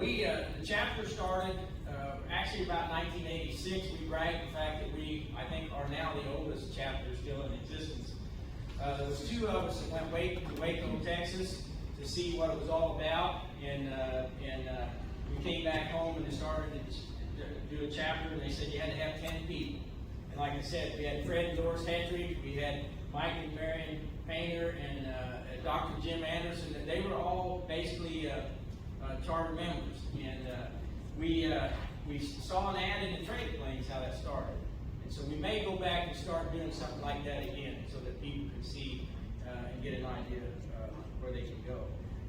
The chapter started actually about 1986. We brag the fact that we, I think, are now the oldest chapter still in existence. There was two of us that went to Waco, Texas, to see what it was all about, and we came back home and started to do a chapter, and they said you had to have 10 people. And like I said, we had Fred and Doris Hedrick, we had Mike and Marion Painter, and Dr. Jim Anderson. They were all basically charter members, and we saw an ad in the trade planes how that started, and so we may go back and start doing something like that again, so that people can see and get an idea of where they can go.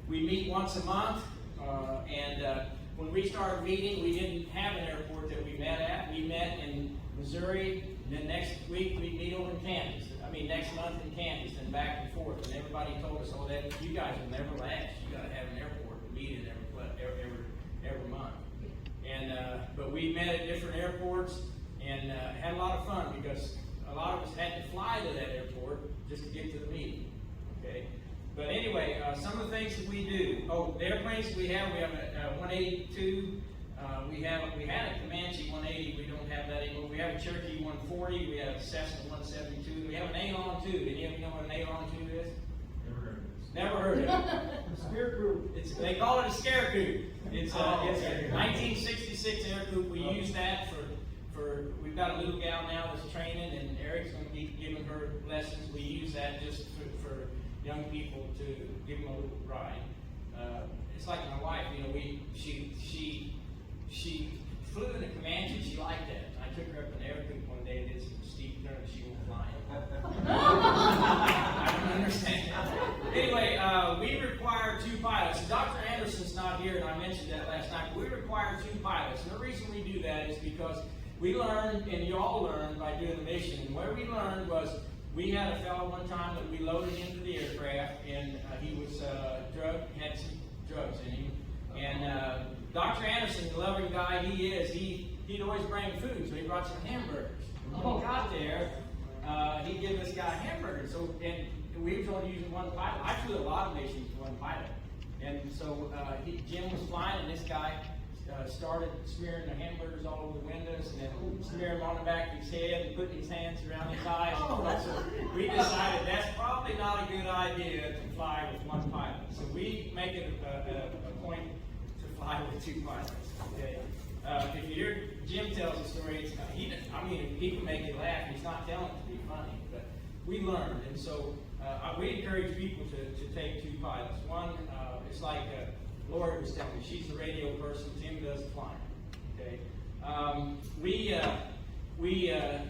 We meet once a month, and when we started meeting, we didn't have an airport that we met at. We met in Missouri, and then next week we meet over in Kansas. Next month in Kansas, and back and forth. And everybody told us, "Oh, that you guys will never last. You got to have an airport to meet in every month." And but we met at different airports and had a lot of fun because a lot of us had to fly to that airport just to get to the meeting. Okay. But anyway, some of the things that we do. Oh, the airplanes that we have a 182. We had a Comanche 180. We don't have that anymore. We have a Cherokee 140. We have a Cessna 172. We have an Alon 2. Did you ever know what an Alon 2 is? Never heard of it. Spear Coupe. They call it a scare coupe. It's a 1966 air coupe. We use that for. We've got a little gal now that's training, and Eric's going to be giving her lessons. We use that just for young people to give them a little ride. It's like my wife. She flew in a Comanche. She liked that. I took her up in an air coupe one day and did some steep turns. She won't fly. I don't understand. Anyway, we require 2 pilots. Dr. Anderson's not here, and I mentioned that last night. But we require 2 pilots. And the reason we do that is because we learned, and you all learned by doing the mission. And what we learned was we had a fellow one time that we loaded into the aircraft, and he was had some drugs in him. And Dr. Anderson, the loving guy he is, he'd always bring food, so he brought some hamburgers. When he got there, he'd give this guy hamburgers. So, and we was only using 1 pilot. I flew a lot of missions with 1 pilot. And so Jim was flying, and this guy started smearing the hamburgers all over the windows, and then smearing them on the back of his head, and putting his hands around his eyes. So we decided that's probably not a good idea to fly with 1 pilot. So we make it a point to fly with 2 pilots. Okay. If you hear Jim tells the story, he can make you laugh. He's not telling it to be funny, but we learned, and so we encourage people to take 2 pilots. One, it's like Lori was telling me, she's the radio person. Tim does the flying. Okay.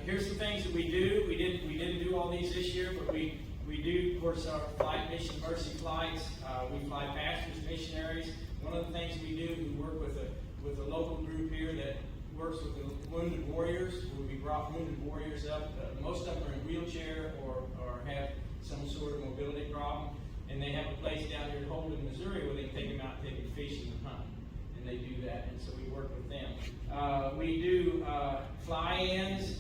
Here's some things that we do. We didn't do all these this year, but we do, of course, our flight mission mercy flights. We fly pastors, missionaries. One of the things we do, we work with a local group here that works with the wounded warriors. We brought wounded warriors up. Most of them are in wheelchair or have some sort of mobility problem. And they have a place down here in Heartland, Missouri, where they can take them out and take them fishing and hunting. And they do that, and so we work with them. We do fly-ins.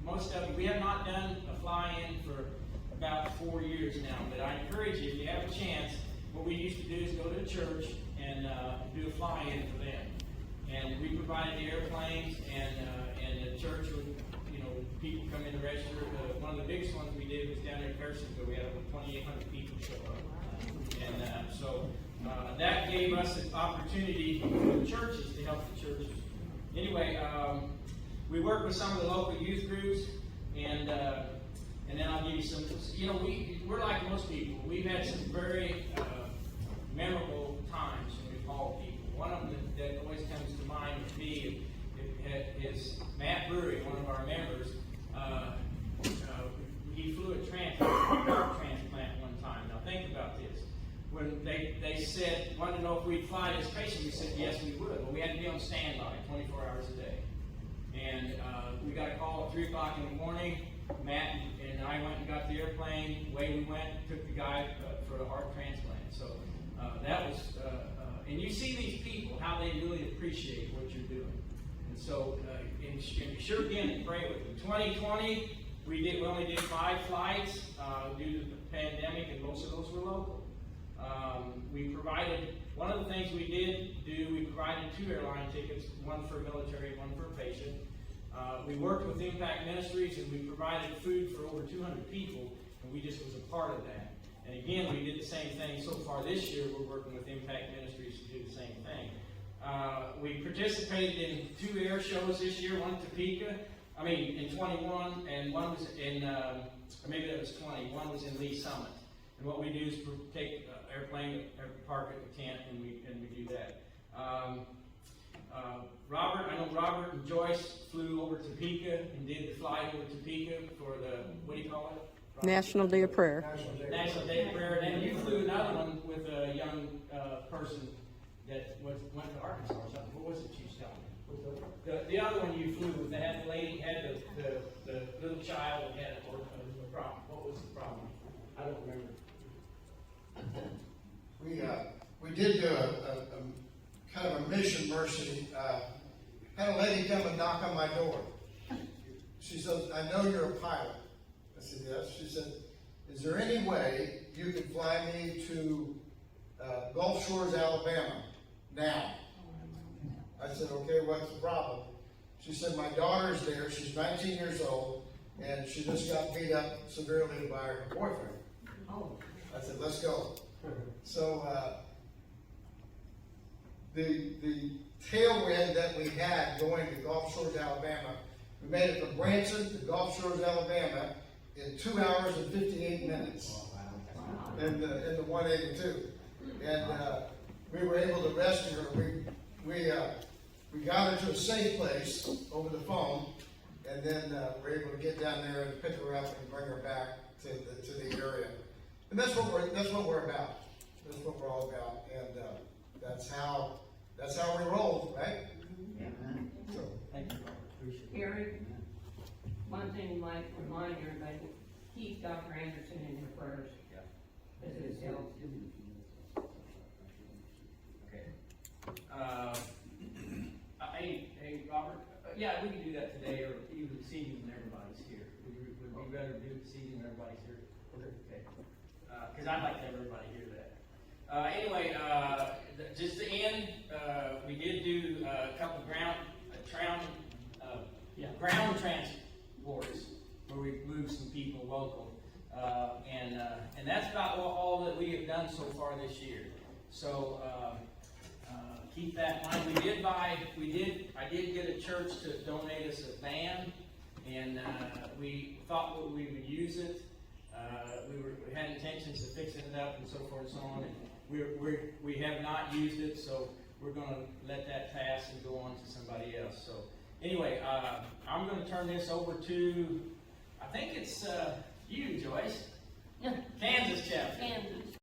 Most of them, we have not done a fly-in for about 4 years now, but I encourage you, if you have a chance, what we used to do is go to a church and do a fly-in for them. And we provided the airplanes, and the church would, people come in to register. One of the biggest ones we did was down there in Pearsonville. We had over 2,800 people show up. And so that gave us an opportunity for the churches to help the churches. Anyway, we work with some of the local youth groups, and then I'll give you some. We're like most people. We've had some very memorable times when we've hauled people. One of them that always comes to mind with me is Matt Brewery, one of our members. He flew a heart transplant one time. Now think about this. When they said, wanted to know if we'd fly this patient, we said yes, we would. But we had to be on standby 24 hours a day. And we got a call at 3 o'clock in the morning. Matt and I went and got the airplane. Away we went, took the guy for a heart transplant. So that was, and you see these people, how they really appreciate what you're doing. And so, and be sure again to pray with them. 2020, we only did 5 flights due to the pandemic, and most of those were local. We provided One of the things we did do, we provided 2 airline tickets, one for military, one for a patient. We worked with Impact Ministries, and we provided food for over 200 people, and we just was a part of that. And again, we did the same thing so far this year. We're working with Impact Ministries to do the same thing. We participated in 2 air shows this year, one in Topeka, in 21, and one was in, maybe that was 20, one was in Lee Summit. And what we do is take airplane, park at the tent, and we do that. Robert, I know Robert and Joyce flew over to Topeka and did the flight over to Topeka for the, what do you call it? National Day of Prayer. National Day of Prayer. And then you flew another one with a young person that went to Arkansas or something. What was it she was telling me? The other one you flew with, that lady had the little child that had a problem. What was the problem? I don't remember. We did do a kind of a mission mercy. Had a lady come and knock on my door. She said, "I know you're a pilot." I said, "Yes." She said, "Is there any way you could fly me to Gulf Shores, Alabama now?" I said, "Okay, what's the problem?" She said, "My daughter's there. She's 19 years old, and she just got beat up severely by her boyfriend." I said, "Let's go." So the tailwind that we had going to Gulf Shores, Alabama, we made it from Branson to Gulf Shores, Alabama in 2 hours and 58 minutes in the 182. And we were able to rescue her. We got her to a safe place over the phone, and then we're able to get down there and pick her up and bring her back to the area. And that's what we're about. That's what we're all about, and that's how we roll, right? Yeah. So, Thank you, Robert. Appreciate it. Gary, one thing you might remind everybody, keep Dr. Anderson in your prayers. Yeah. As his health. Okay. Hey, Robert. Yeah, we can do that today, or even this evening when everybody's here. Would be better to do it this evening when everybody's here? Okay. Because I'd like to have everybody hear that. Anyway, just to end, we did do a couple ground transports where we moved some people local, and that's about all that we have done so far this year. So keep that in mind. I did get a church to donate us a van, and we thought we would use it. We had intentions of fixing it up and so forth and so on, and we have not used it, so we're going to let that pass and go on to somebody else. So anyway, I'm going to turn this over to, I think it's you, Joyce. Kansas chapter. Kansas.